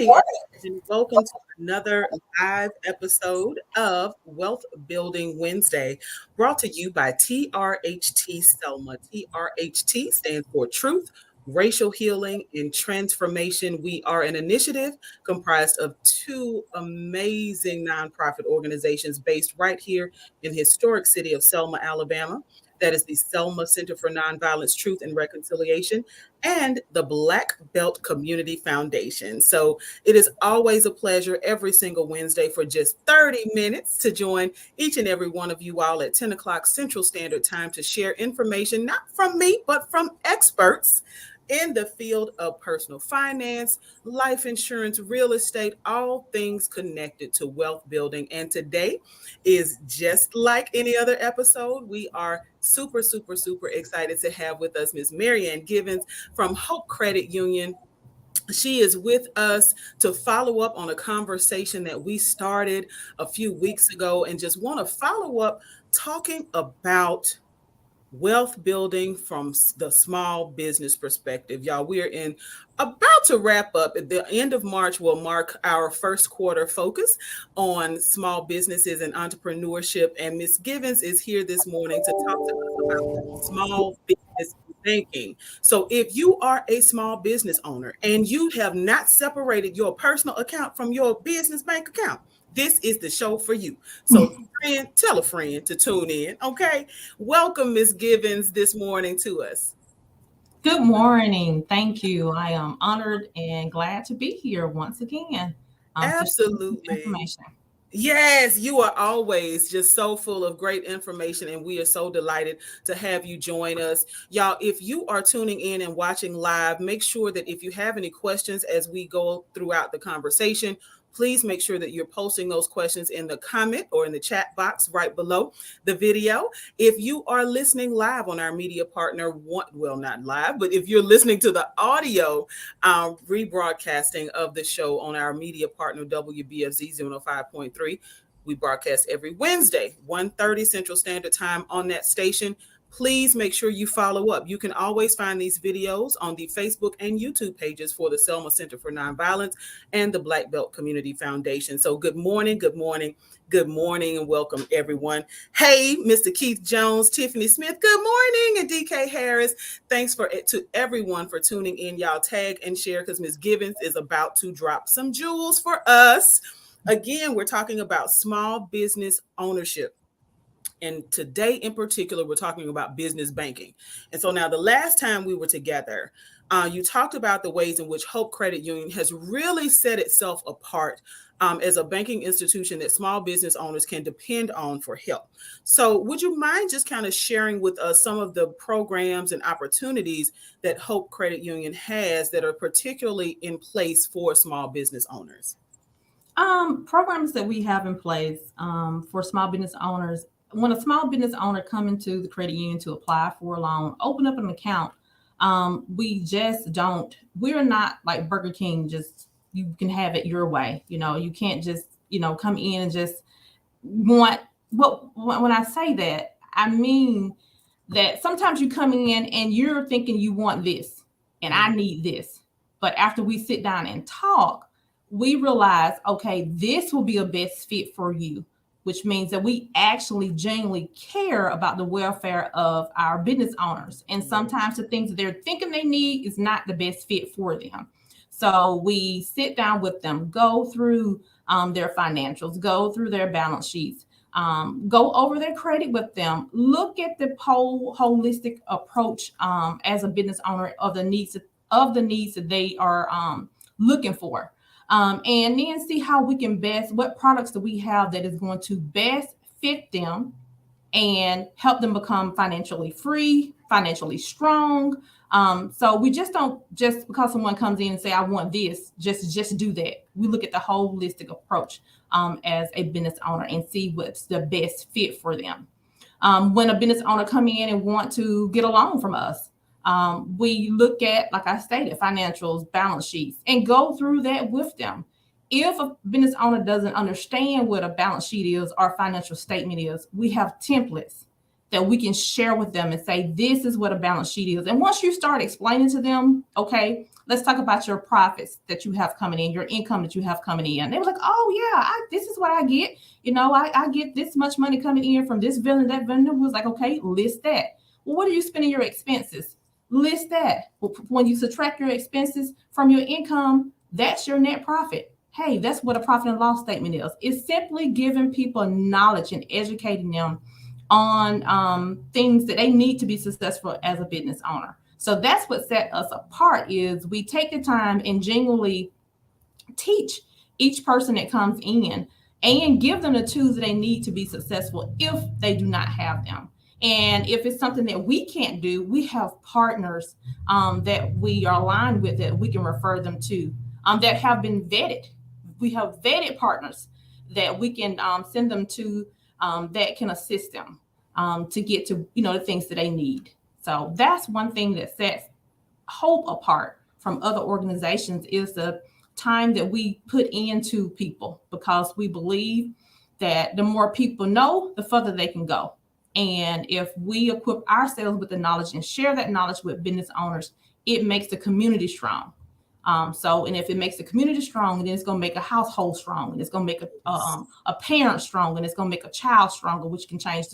morning, and welcome to another live episode of Wealth Building Wednesday, brought to you by TRHT Selma. TRHT stands for Truth, Racial Healing, and Transformation. We are an initiative comprised of two amazing nonprofit organizations based right here in the historic city of Selma, Alabama. That is the Selma Center for Nonviolence, Truth, and Reconciliation, and the Black Belt Community Foundation. So it is always a pleasure every single Wednesday for just 30 minutes to join each and every one of you all at 10 o'clock Central Standard Time to share information, not from me, but from experts in the field of personal finance, life insurance, real estate, all things connected to wealth building. And today is just like any other episode. We are super excited to have with us Ms. Marianne Givens from Hope Credit Union. She is with us to follow up on a conversation that we started a few weeks ago and just want to follow up talking about wealth building from the small business perspective. Y'all, we are in about to wrap up. At the end of March will mark our first quarter focus on small businesses and entrepreneurship. And Ms. Givens is here this morning to talk to us about small business banking. So if you are a small business owner and you have not separated your personal account from your business bank account, this is the show for you. So friend, tell a friend to tune in. Okay. Welcome, Ms. Givens, this morning to us. Good morning. Thank you. I am honored and glad to be here once again. Absolutely. Information. Yes, you are always just so full of great information, and we are so delighted to have you join us. Y'all, if you are tuning in and watching live, make sure that if you have any questions as we go throughout the conversation, please make sure that you're posting those questions in the comment or in the chat box right below the video. If you are listening live on our media partner, well, not live, but if you're listening to the audio rebroadcasting of the show on our media partner, WBFZ 105.3, we broadcast every Wednesday, 1:30 Central Standard Time on that station. Please make sure you follow up. You can always find these videos on the Facebook and YouTube pages for the Selma Center for Nonviolence and the Black Belt Community Foundation. So good morning, and welcome everyone. Hey, Mr. Keith Jones, Tiffany Smith, good morning, and DK Harris. Thanks to everyone for tuning in. Y'all tag and share because Ms. Givens is about to drop some jewels for us. Again, we're talking about small business ownership. And today in particular, we're talking about business banking. And so now the last time we were together, you talked about the ways in which Hope Credit Union has really set itself apart as a banking institution that small business owners can depend on for help. So would you mind just kind of sharing with us some of the programs and opportunities that Hope Credit Union has that are particularly in place for small business owners? Programs that we have in place for small business owners. When a small business owner come into the credit union to apply for a loan, open up an account, we're not like Burger King, just you can have it your way. You can't just, come in and just want when I say that, I mean that sometimes you come in and you're thinking you want this and I need this. But after we sit down and talk, we realize, okay, this will be a best fit for you, which means that we actually genuinely care about the welfare of our business owners. And sometimes the things that they're thinking they need is not the best fit for them. So we sit down with them, go through their financials, go through their balance sheets, go over their credit with them, look at the whole holistic approach as a business owner of the needs that they are looking for. And then see how we can what products do we have that is going to best fit them and help them become financially free, financially strong. So we don't just because someone comes in and say, I want this, just do that. We look at the holistic approach as a business owner and see what's the best fit for them. When a business owner come in and want to get a loan from us, we look at, like I stated, financials, balance sheets, and go through that with them. If a business owner doesn't understand what a balance sheet is or financial statement is, we have templates that we can share with them and say, this is what a balance sheet is. And once you start explaining to them, okay, let's talk about your profits that you have coming in, your income that you have coming in. They were like, oh yeah, this is what I get. I get this much money coming in from this vendor. That vendor was like, okay, list that. Well, what are you spending your expenses? List that. When you subtract your expenses from your income, that's your net profit. Hey, that's what a profit and loss statement is. It's simply giving people knowledge and educating them on things that they need to be successful as a business owner. So that's what set us apart is we take the time and genuinely teach each person that comes in and give them the tools that they need to be successful if they do not have them. And if it's something that we can't do, we have partners that we are aligned with that we can refer them to that have been vetted. We have vetted partners that we can send them to that can assist them to get to the things that they need. So that's one thing that sets Hope apart from other organizations is the time that we put into people, because we believe that the more people know, the further they can go. And if we equip ourselves with the knowledge and share that knowledge with business owners, it makes the community strong. And if it makes the community strong, then it's going to make a household strong, and it's going to make a parent strong, and it's going to make a child stronger, which can change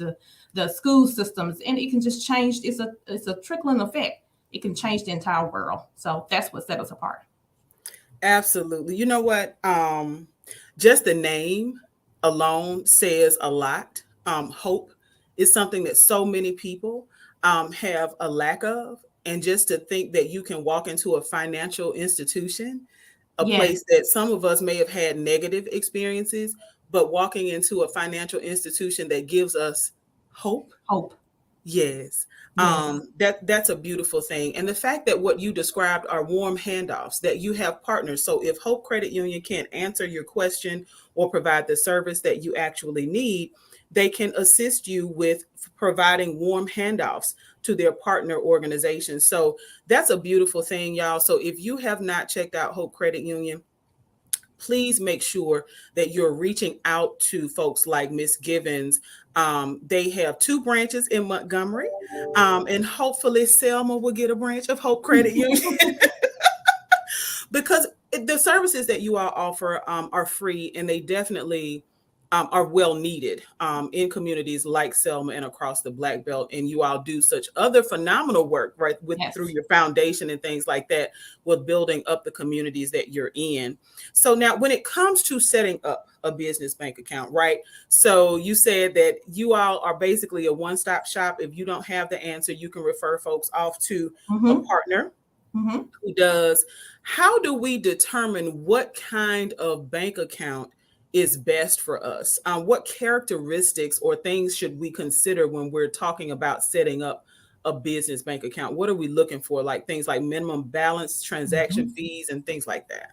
the school systems, and it can just change. It's a trickling effect. It can change the entire world. So that's what set us apart. Absolutely. You know what? Just the name alone says a lot. Hope is something that so many people have a lack of. And just to think that you can walk into a financial institution, a place that some of us may have had negative experiences, but walking into a financial institution that gives us hope. Yes. That's a beautiful thing. And the fact that what you described are warm handoffs, that you have partners. So if Hope Credit Union can't answer your question or provide the service that you actually need, they can assist you with providing warm handoffs to their partner organizations. So that's a beautiful thing, y'all. So if you have not checked out Hope Credit Union, please make sure that you're reaching out to folks like Miss Givens. They have 2 branches in Montgomery, and hopefully Selma will get a branch of Hope Credit Union because the services that you all offer are free, and they definitely are well needed in communities like Selma and across the Black Belt. And you all do such other phenomenal work, right, through your foundation and things like that, with building up the communities that you're in. So now when it comes to setting up a business bank account, right? So you said that you all are basically a one-stop shop. If you don't have the answer, you can refer folks off to a partner who does. How do we determine what kind of bank account is best for us? What characteristics or things should we consider when we're talking about setting up a business bank account? What are we looking for? Like things like minimum balance, transaction fees, and things like that.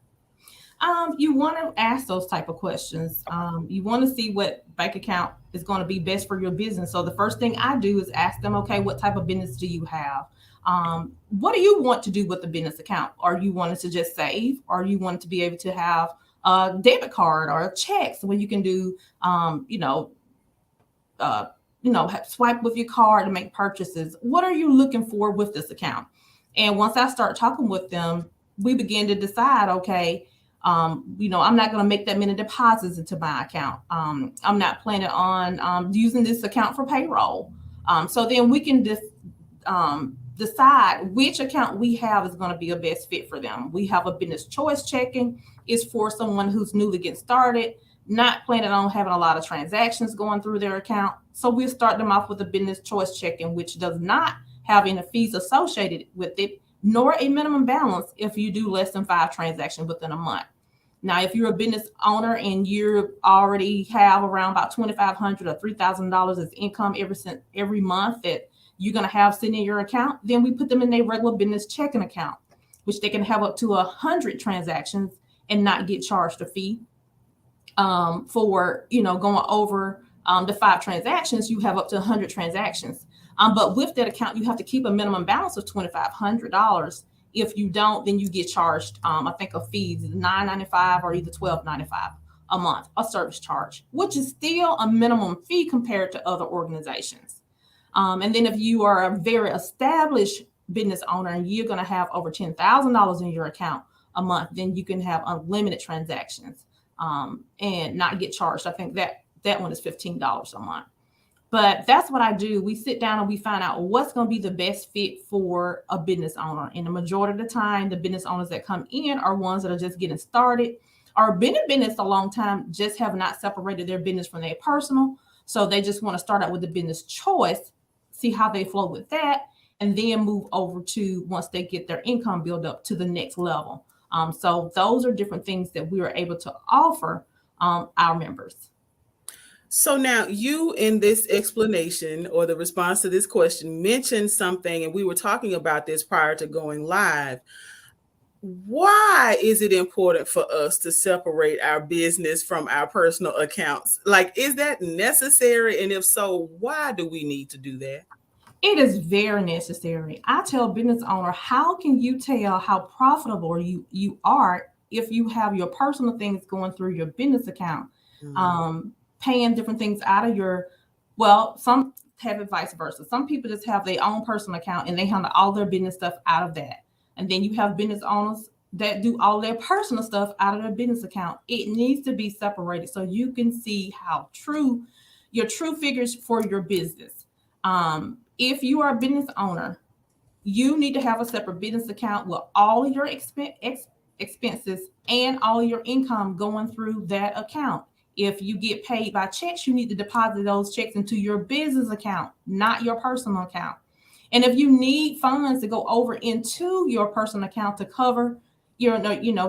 You want to ask those type of questions. You want to see what bank account is going to be best for your business. So the first thing I do is ask them, okay, what type of business do you have? What do you want to do with the business account? Are you wanting to just save? Or you want to be able to have a debit card or a check so when you can do, swipe with your card to make purchases? What are you looking for with this account? And once I start talking with them, we begin to decide, okay, I'm not going to make that many deposits into my account. I'm not planning on using this account for payroll. So then we can decide which account we have is going to be a best fit for them. We have a business choice checking. Is for someone who's newly getting started, not planning on having a lot of transactions going through their account. So we'll start them off with a business choice checking, which does not have any fees associated with it, nor a minimum balance if you do less than 5 transactions within a month. Now, if you're a business owner and you already have around about $2,500 or $3,000 as income every month that you're going to have sitting in your account, then we put them in a regular business checking account, which they can have up to 100 transactions and not get charged a fee for going over the 5 transactions. You have up to 100 transactions. But with that account, you have to keep a minimum balance of $2,500. If you don't, then you get charged, I think, a fee, $9.95 or either $12.95 a month, a service charge, which is still a minimum fee compared to other organizations. And then if you are a very established business owner and you're going to have over $10,000 in your account a month, then you can have unlimited transactions and not get charged. I think that one is $15 a month. But that's what I do. We sit down and we find out what's going to be the best fit for a business owner. And the majority of the time, the business owners that come in are ones that are just getting started or been in business a long time, just have not separated their business from their personal. So they just want to start out with the business choice, see how they flow with that, and then move over to, once they get their income build up, to the next level. So those are different things that we are able to offer our members. So now you, in this explanation or the response to this question, mentioned something, and we were talking about this prior to going live. Why is it important for us to separate our business from our personal accounts? Like, is that necessary? And if so, why do we need to do that? It is very necessary. I tell business owner, how can you tell how profitable you are if you have your personal things going through your business account? Paying different things out of your, well, some have it vice versa. Some people just have their own personal account and they handle all their business stuff out of that. And then you have business owners that do all their personal stuff out of their business account. It needs to be separated so you can see how your true figures for your business. If you are a business owner, you need to have a separate business account with all of your expenses and all of your income going through that account. If you get paid by checks, you need to deposit those checks into your business account, not your personal account. And if you need funds to go over into your personal account to cover your,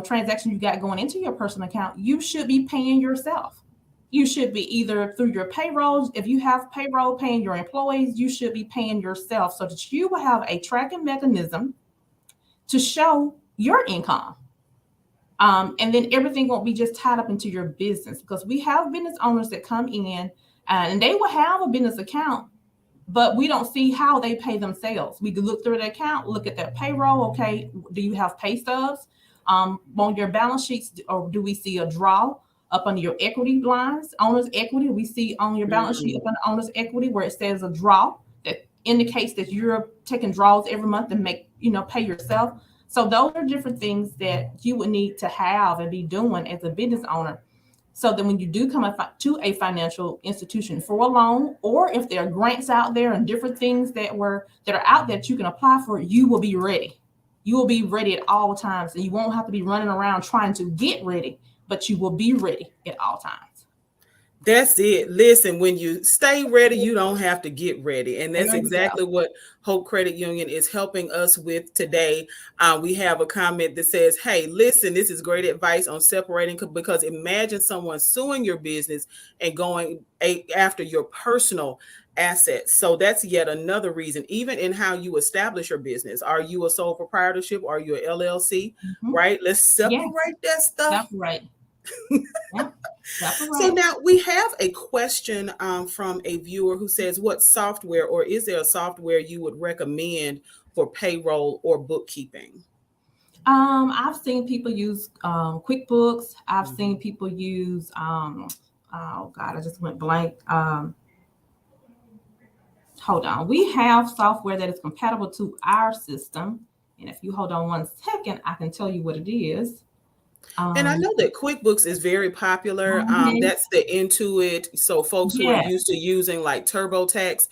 transaction you got going into your personal account, you should be paying yourself. You should be either through your payrolls. If you have payroll paying your employees, you should be paying yourself so that you will have a tracking mechanism to show your income. And then everything won't be just tied up into your business, because we have business owners that come in and they will have a business account, but we don't see how they pay themselves. We can look through their account, look at their payroll. Okay, do you have pay stubs on your balance sheets, or do we see a draw up under your equity lines, owner's equity? We see on your balance sheet up under owner's equity where it says a draw that indicates that you're taking draws every month and pay yourself. So those are different things that you would need to have and be doing as a business owner, so that when you do come to a financial institution for a loan, or if there are grants out there and different things that are out there that you can apply for, you will be ready. You will be ready at all times, and you won't have to be running around trying to get ready, but you will be ready at all times. That's it. Listen, when you stay ready, you don't have to get ready. And that's exactly what Hope Credit Union is helping us with today. We have a comment that says, hey, listen, this is great advice on separating, because imagine someone suing your business and going after your personal assets. So that's yet another reason, even in how you establish your business. Are you a sole proprietorship? Are you an LLC? Right? Let's separate that stuff. Separate. Yeah. So now we have a question from a viewer who says, what software, or is there a software you would recommend for payroll or bookkeeping? I've seen people use QuickBooks. I've seen people use, oh God, I just went blank. Hold on. We have software that is compatible to our system. And if you hold on one second, I can tell you what it is. And I know that QuickBooks is very popular. That's the Intuit. So folks who are used to using like TurboTax,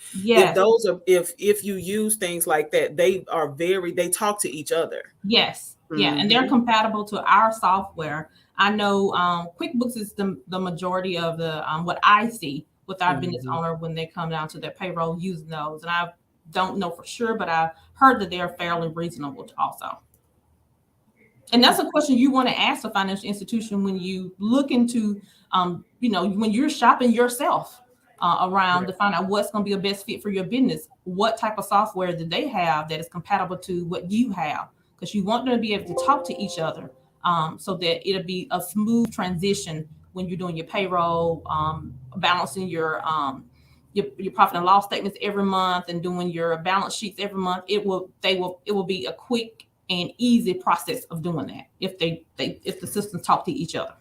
if you use things like that, they talk to each other. Yes. Yeah. And they're compatible to our software. I know QuickBooks is the majority of the what I see with our business owner when they come down to their payroll using those. And I don't know for sure, but I've heard that they're fairly reasonable also. And that's a question you want to ask a financial institution when you look into, when you're shopping yourself around to find out what's going to be the best fit for your business. What type of software do they have that is compatible to what you have? Because you want them to be able to talk to each other so that it'll be a smooth transition when you're doing your payroll, balancing your profit and loss statements every month, and doing your balance sheets every month. It will be a quick and easy process of doing that if the systems talk to each other.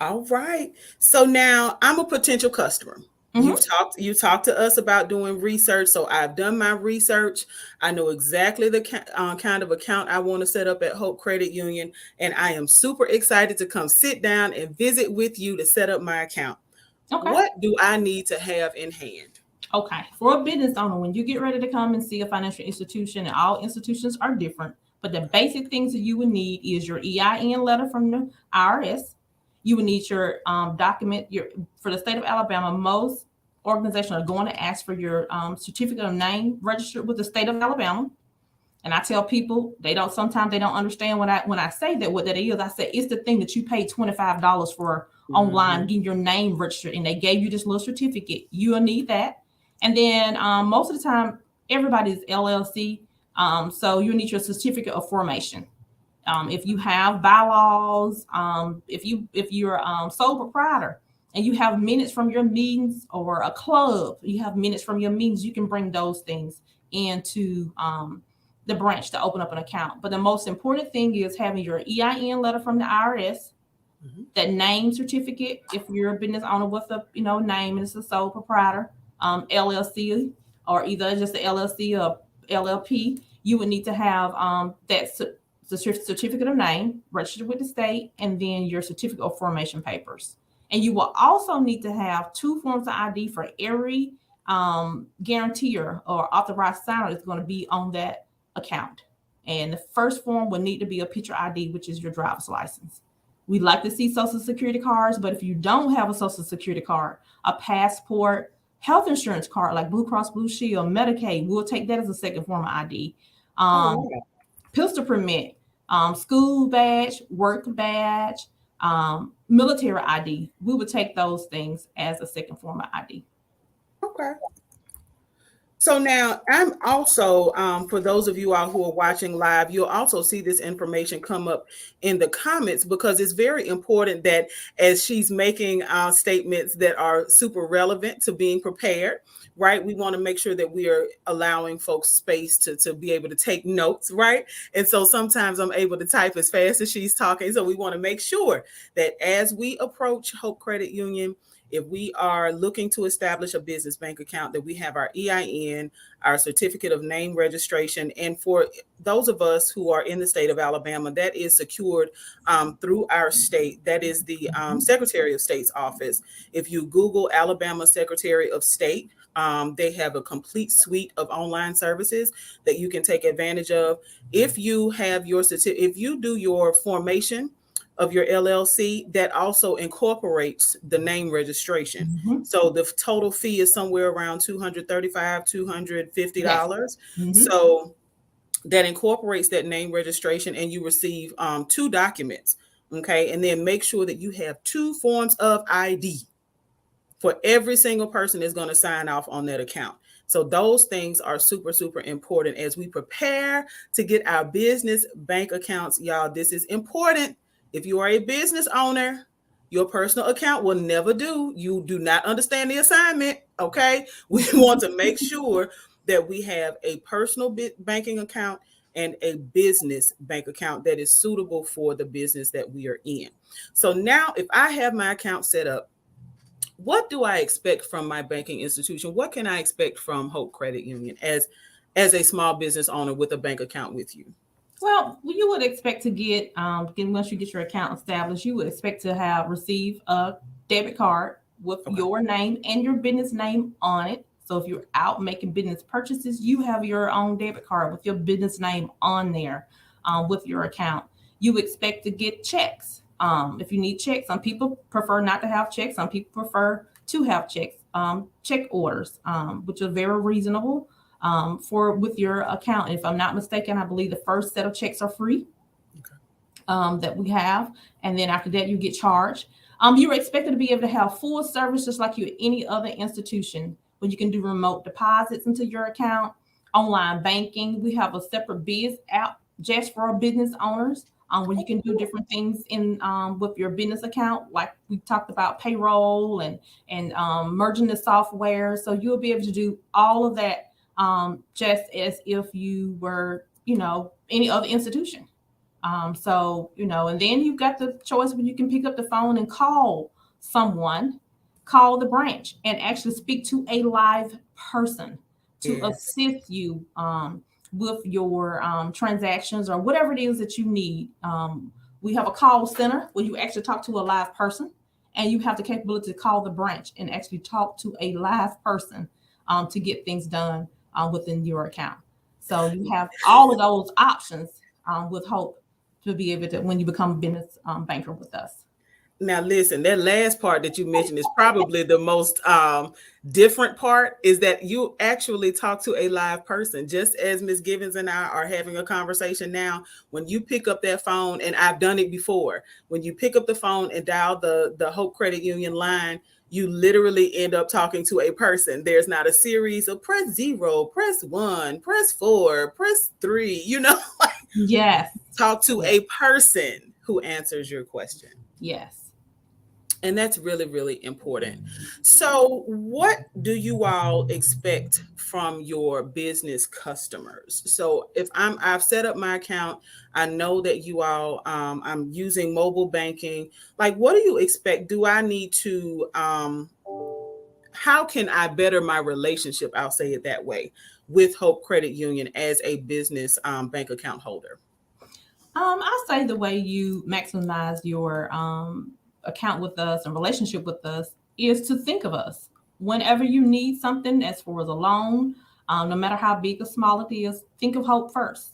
All right. So now I'm a potential customer. You talked to us about doing research, so I've done my research. I know exactly the kind of account I want to set up at Hope Credit Union, and I am super excited to come sit down and visit with you to set up my account. Okay. What do I need to have in hand? Okay. For a business owner, when you get ready to come and see a financial institution, and all institutions are different, but the basic things that you would need is your EIN letter from the IRS. You would need your document. For the state of Alabama, most organizations are going to ask for your certificate of name registered with the state of Alabama. And I tell people sometimes they don't understand when I say that what that is. I say it's the thing that you paid $25 for online, getting your name registered, and they gave you this little certificate. You'll need that. And then most of the time, everybody's LLC. So you need your certificate of formation. If you have bylaws, if you're a sole proprietor and you have minutes from your meetings, or a club, you have minutes from your meetings, you can bring those things into the branch to open up an account. But the most important thing is having your EIN letter from the IRS, that name certificate, if you're a business owner with a name and it's a sole proprietor, LLC, or either just the LLC or LLP, you would need to have that certificate of name registered with the state, and then your certificate of formation papers. And you will also need to have 2 forms of ID for every guarantor or authorized signer that's going to be on that account. And the first form will need to be a picture ID, which is your driver's license. We like to see social security cards, but if you don't have a social security card, a passport, health insurance card like Blue Cross Blue Shield, Medicaid, we'll take that as a second form of ID. Pistol permit, school badge, work badge, military ID, we would take those things as a second form of ID. Okay. So now I'm also, for those of you all who are watching live, you'll also see this information come up in the comments, because it's very important that as she's making statements that are super relevant to being prepared, right? We want to make sure that we are allowing folks space to be able to take notes, right? And so sometimes I'm able to type as fast as she's talking. So we want to make sure that as we approach Hope Credit Union, if we are looking to establish a business bank account, that we have our EIN, our certificate of name registration. And for those of us who are in the state of Alabama, that is secured through our state. That is the Secretary of State's office. If you Google Alabama Secretary of State, they have a complete suite of online services that you can take advantage of. If you have if you do your formation of your LLC, that also incorporates the name registration. So the total fee is somewhere around $235, $250. So that incorporates that name registration, and you receive 2 documents. Okay. And then make sure that you have 2 forms of ID for every single person that's going to sign off on that account. So those things are super, super important as we prepare to get our business bank accounts. Y'all, this is important. If you are a business owner, your personal account will never do. You do not understand the assignment, okay? We want to make sure that we have a personal banking account and a business bank account that is suitable for the business that we are in. So now if I have my account set up, what do I expect from my banking institution? What can I expect from Hope Credit Union as a small business owner with a bank account with you? Well, you would expect to get, once you get your account established, you would expect to receive a debit card with your name and your business name on it. So if you're out making business purchases, you have your own debit card with your business name on there with your account. You expect to get checks. If you need checks, some people prefer not to have checks. Some people prefer to have checks, check orders, which are very reasonable. With your account. If I'm not mistaken, I believe the first set of checks are free that we have. And then after that, you get charged. You're expected to be able to have full service just like any other institution, where you can do remote deposits into your account, online banking. We have a separate biz app just for business owners where you can do different things with your business account. Like we talked about payroll and merging the software. So you'll be able to do all of that just as if you were, any other institution. And then you've got the choice where you can pick up the phone and call someone call the branch and actually speak to a live person to Yes. assist you with your transactions or whatever it is that you need. We have a call center where you actually talk to a live person, and you have the capability to call the branch and actually talk to a live person to get things done within your account. So you have all of those options with Hope to be able to, when you become a business banker with us. Now, listen, that last part that you mentioned is probably the most different part, is that you actually talk to a live person, just as Ms. Givens and I are having a conversation now. When you pick up that phone, and I've done it before, when you pick up the phone and dial the Hope Credit Union line, you literally end up talking to a person. There's not a series of press 0, press 1, press 4, press 3, Yes. talk to a person who answers your question. Yes. And that's really, really important. So, what do you all expect from your business customers? So, if I've set up my account, I know that you all, I'm using mobile banking. Like, what do you expect? Do I need to, how can I better my relationship? I'll say it that way, with Hope Credit Union as a business bank account holder. I say the way you maximize your account with us and relationship with us is to think of us whenever you need something, as far as a loan, no matter how big or small it is. Think of Hope first.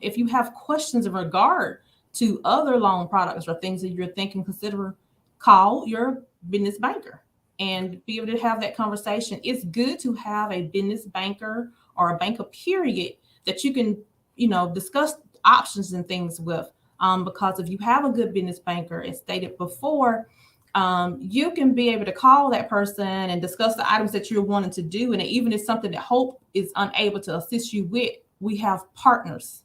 If you have questions in regard to other loan products or things that you're thinking, consider, call your business banker and be able to have that conversation. It's good to have a business banker or a banker period that you can, discuss options and things with. Because if you have a good business banker, as stated before, you can be able to call that person and discuss the items that you're wanting to do. And even if something that Hope is unable to assist you with, we have partners,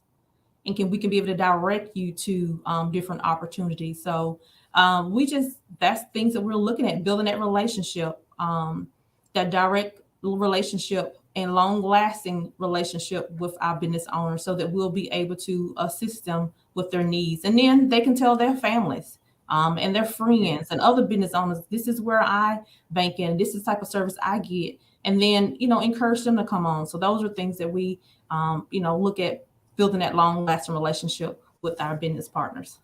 and we can be able to direct you to different opportunities. So that's things that we're looking at, building that relationship, that direct relationship and long lasting relationship with our business owners, so that we'll be able to assist them with their needs. And then they can tell their families and their friends and other business owners, this is where I bank in, this is the type of service I get. And then, encourage them to come on. So those are things that we, look at building that long lasting relationship with our business partners.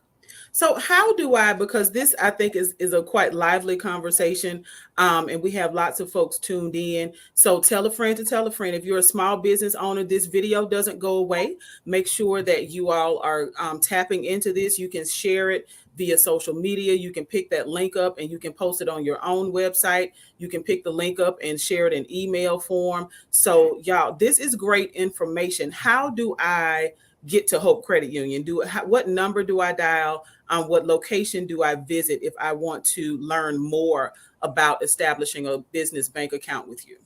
So how do I, because this I think is a quite lively conversation, and we have lots of folks tuned in. So tell a friend to tell a friend. If you're a small business owner, this video doesn't go away. Make sure that you all are tapping into this. You can share it via social media. You can pick that link up and you can post it on your own website. You can pick the link up and share it in email form. So y'all, this is great information. How do I get to Hope Credit Union? What number do I dial? What location do I visit if I want to learn more about establishing a business bank account with you?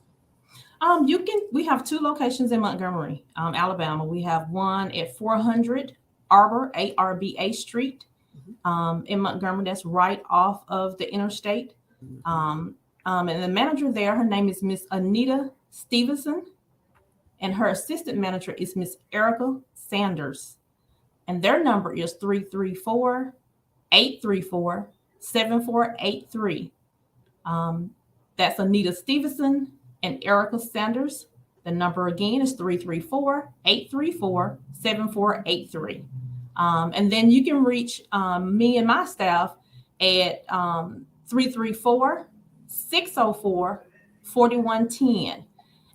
We have 2 locations in Montgomery, Alabama. We have one at 400 Arbor, ARBA Street, in Montgomery. That's right off of the interstate. And the manager there, her name is Miss Anita Stevenson, and her assistant manager is Miss Erica Sanders. And their number is 334-834-7483. That's Anita Stevenson and Erica Sanders. The number again is 334-834-7483. And then you can reach me and my staff at 334-604-4110.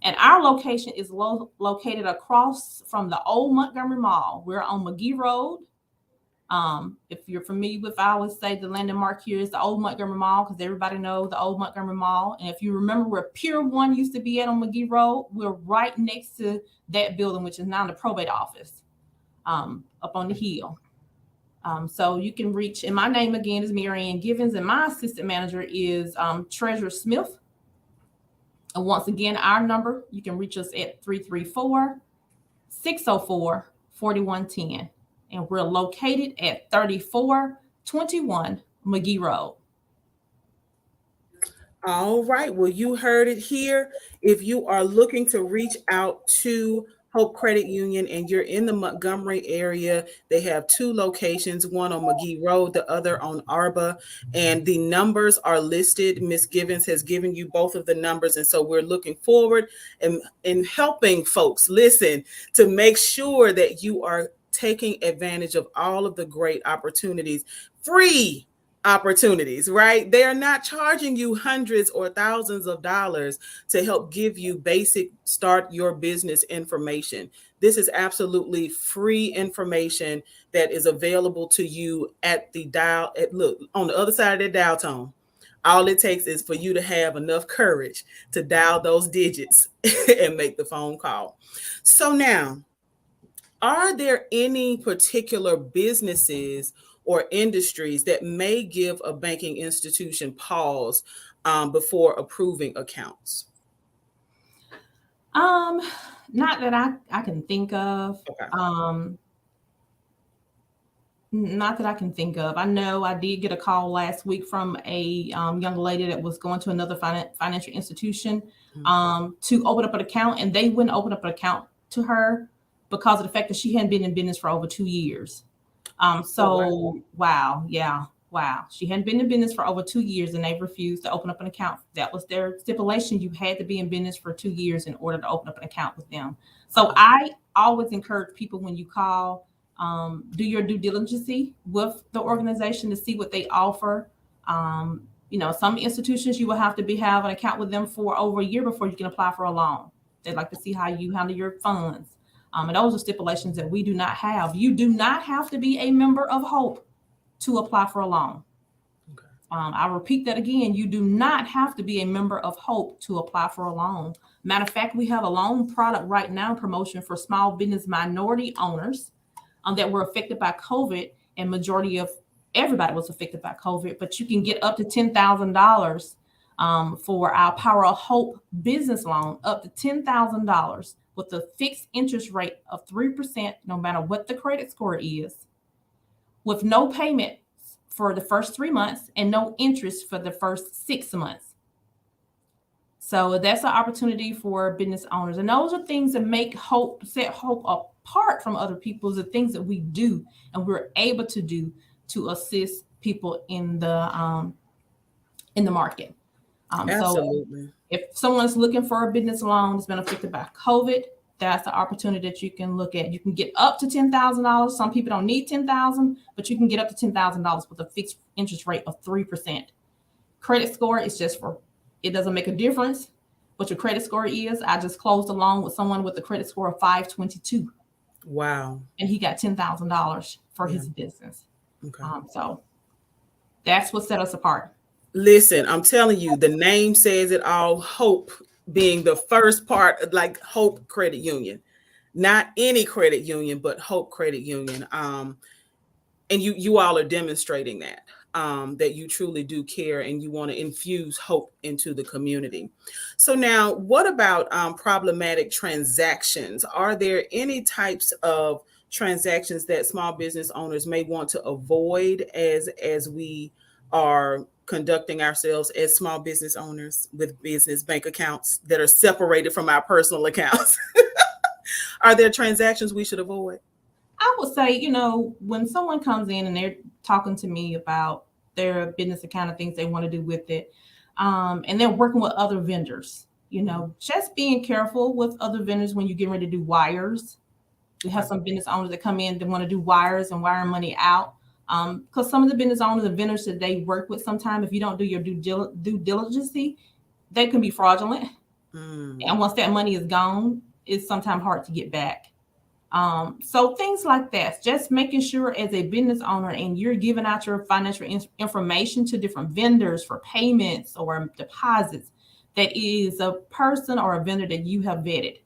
And our location is located across from the old Montgomery Mall. We're on McGee Road. If you're familiar with, I always say the landmark here is the old Montgomery Mall, because everybody knows the old Montgomery Mall. And if you remember where Pier 1 used to be at on McGee Road, we're right next to that building, which is now the probate office, up on the hill. So you can reach, and my name again is Marianne Givens, and my assistant manager is Treasurer Smith. And once again, our number, you can reach us at 334-604-4110. And we're located at 3421 McGee Road. All right. Well, you heard it here. If you are looking to reach out to Hope Credit Union, and you're in the Montgomery area, they have two locations, one on McGee Road, the other on Arba, and the numbers are listed. Ms. Givens has given you both of the numbers, and so we're looking forward in helping folks listen to make sure that you are taking advantage of all of the great opportunities, free opportunities, right? They are not charging you hundreds or thousands of dollars to help give you basic start your business information. This is absolutely free information that is available to you at the dial. Look, on the other side of the dial tone, all it takes is for you to have enough courage to dial those digits and make the phone call. So now, are there any particular businesses or industries that may give a banking institution pause before approving accounts? Not that I can think of. Okay. Not that I can think of. I know I did get a call last week from a young lady that was going to another financial institution to open up an account, and they wouldn't open up an account to her because of the fact that she hadn't been in business for over 2 years. Wow. She hadn't been in business for over 2 years, and they refused to open up an account. That was their stipulation. You had to be in business for 2 years in order to open up an account with them. So I always encourage people, when you call, do your due diligence with the organization to see what they offer. Some institutions you will have to have an account with them for over a year before you can apply for a loan. They'd like to see how you handle your funds. And those are stipulations that we do not have. You do not have to be a member of Hope to apply for a loan. Okay. I'll repeat that again. You do not have to be a member of Hope to apply for a loan. Matter of fact, we have a loan product right now, promotion for small business minority owners that were affected by COVID, and majority of everybody was affected by COVID, but you can get up to $10,000 for our Power of Hope business loan, up to $10,000 with a fixed interest rate of 3%, no matter what the credit score is, with no payment for the first 3 months and no interest for the first 6 months. So that's an opportunity for business owners. And those are things that set Hope apart from other people, the things that we do and we're able to do to assist people in the market. Absolutely. So if someone's looking for a business loan that's been affected by COVID, that's the opportunity that you can look at. You can get up to $10,000. Some people don't need $10,000, but you can get up to $10,000 with a fixed interest rate of 3%. Credit score is it doesn't make a difference what your credit score is. I just closed a loan with someone with a credit score of 522. Wow. And he got $10,000 for his business. Okay. So that's what set us apart. Listen, I'm telling you, the name says it all. Hope being the first part, like Hope Credit Union, not any credit union, but Hope Credit Union. And you all are demonstrating that you truly do care and you want to infuse hope into the community. So now, what about problematic transactions? Are there any types of transactions that small business owners may want to avoid as we are conducting ourselves as small business owners with business bank accounts that are separated from our personal accounts? Are there transactions we should avoid? I would say, when someone comes in and they're talking to me about their business account and things they want to do with it, and they're working with other vendors, just being careful with other vendors when you get ready to do wires. We have some business owners that come in that want to do wires and wire money out. Because some of the business owners and vendors that they work with, sometimes if you don't do your due diligence, they can be fraudulent. And once that money is gone, it's sometimes hard to get back. So things like that, just making sure as a business owner and you're giving out your financial information to different vendors for payments or deposits, that is a person or a vendor that you have vetted,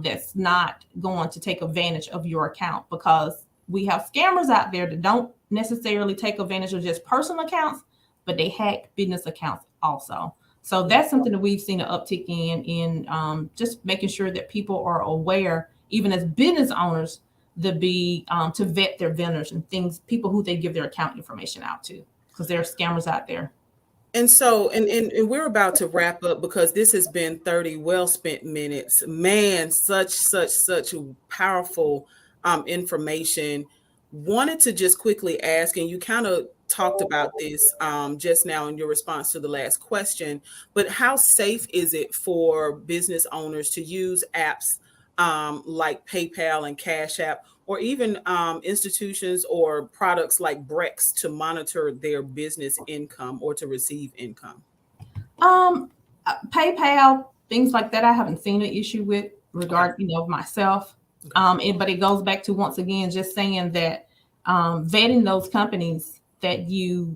that's not going to take advantage of your account, because we have scammers out there that don't necessarily take advantage of just personal accounts, but they hack business accounts also. So that's something that we've seen an uptick in just making sure that people are aware, even as business owners, to vet their vendors and people who they give their account information out to, because there are scammers out there. And so, and we're about to wrap up because this has been 30 well spent minutes. Man, such powerful information. Wanted to just quickly ask, and you kind of talked about this just now in your response to the last question, but how safe is it for business owners to use apps like PayPal and Cash App, or even institutions or products like Brex to monitor their business income or to receive income? Um, PayPal, things like that, I haven't seen an issue with Okay. regard, myself. Okay. But it goes back to once again just saying that vetting those companies that you're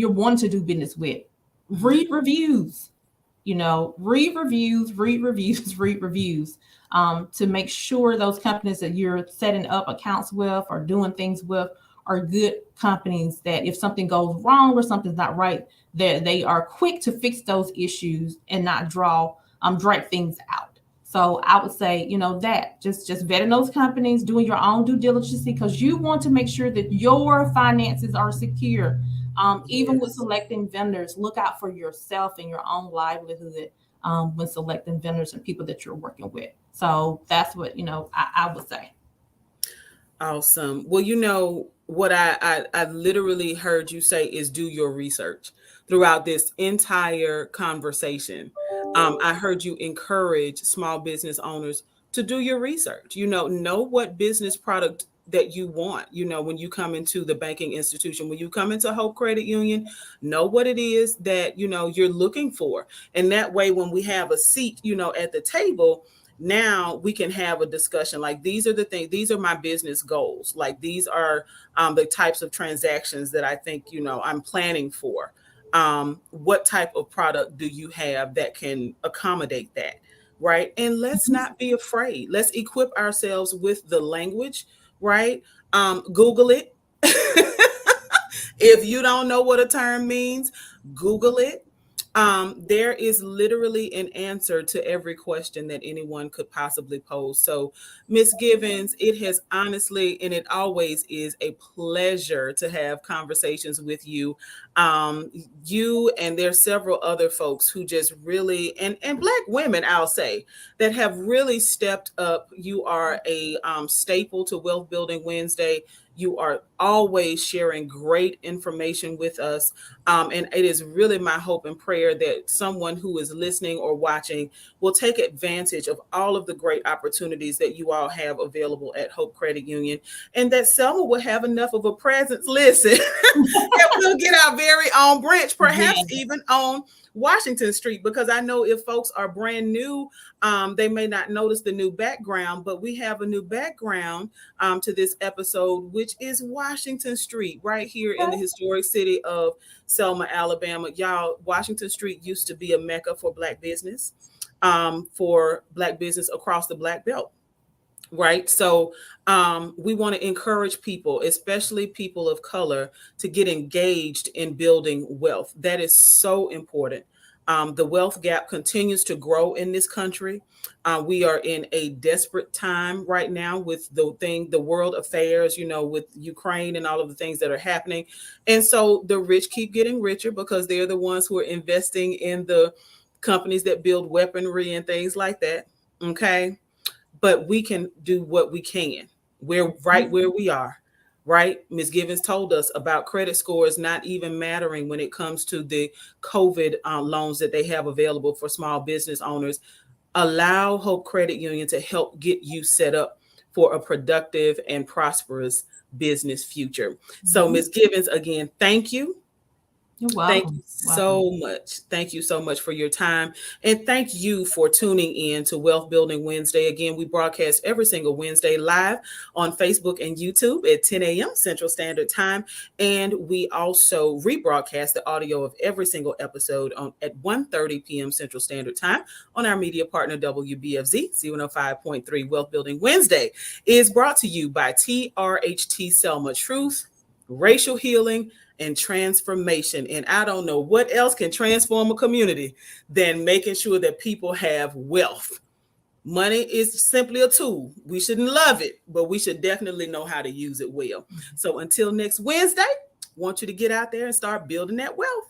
wanting to do business with. Read reviews, read reviews, read reviews, read reviews, to make sure those companies that you're setting up accounts with or doing things with are good companies that if something goes wrong or something's not right, that they are quick to fix those issues and not drag things out. So I would say, that just vetting those companies, doing your own due diligence because you want to make sure that your finances are secure. Even with Yes. selecting vendors, look out for yourself and your own livelihood when selecting vendors and people that you're working with. So that's what I would say. Awesome. Well, what I literally heard you say is do your research throughout this entire conversation. I heard you encourage small business owners to do your research. Know what business product that you want. When you come into the banking institution, when you come into Hope Credit Union, know what it is that you're looking for, and that way, when we have a seat, at the table, now we can have a discussion like these are the things, these are my business goals, like these are the types of transactions that I think I'm planning for. What type of product do you have that can accommodate that, right? And let's Mhm. not be afraid, let's equip ourselves with the language, right? Google it. If you don't know what a term means, Google it. There is literally an answer to every question that anyone could possibly pose. So, Miss Givens, it has honestly, and it always is, a pleasure to have conversations with you. Um, you and there's several other folks who just really, and Black women, I'll say, that have really stepped up. You are a staple to Wealth Building Wednesday. You are always sharing great information with us. And it is really my hope and prayer that someone who is listening or watching will take advantage of all of the great opportunities that you all have available at Hope Credit Union, and that Selma will have enough of a presence, listen, that we'll get our very own branch, perhaps Yeah. even on Washington Street, because I know if folks are brand new, they may not notice the new background, but we have a new background to this episode, which is Washington Street, right here in the historic city of Selma, Alabama. Y'all, Washington Street used to be a mecca for Black business across the Black Belt. Right. So we want to encourage people, especially people of color, to get engaged in building wealth. That is so important. The wealth gap continues to grow in this country. We are in a desperate time right now with the world affairs, with Ukraine and all of the things that are happening. And so the rich keep getting richer because they're the ones who are investing in the companies that build weaponry and things like that. Okay, but we can do what we can. We're right where we are, right? Ms. Givens told us about credit scores not even mattering when it comes to the COVID loans that they have available for small business owners. Allow Hope Credit Union to help get you set up for a productive and prosperous business future. So, Mhm. Ms. Givens, again, thank you. You're Thank you welcome. Welcome. so much. Thank you so much for your time. And thank you for tuning in to Wealth Building Wednesday. Again, we broadcast every single Wednesday live on Facebook and YouTube at 10 a.m. Central Standard Time. And we also rebroadcast the audio of every single episode at 1:30 p.m. Central Standard Time on our media partner, WBFZ. 105.3. Wealth Building Wednesday is brought to you by TRHT Selma, Truth, Racial Healing, and Transformation. And I don't know what else can transform a community than making sure that people have wealth. Money is simply a tool. We shouldn't love it, but we should definitely know how to use it well. So until next Wednesday, I want you to get out there and start building that wealth.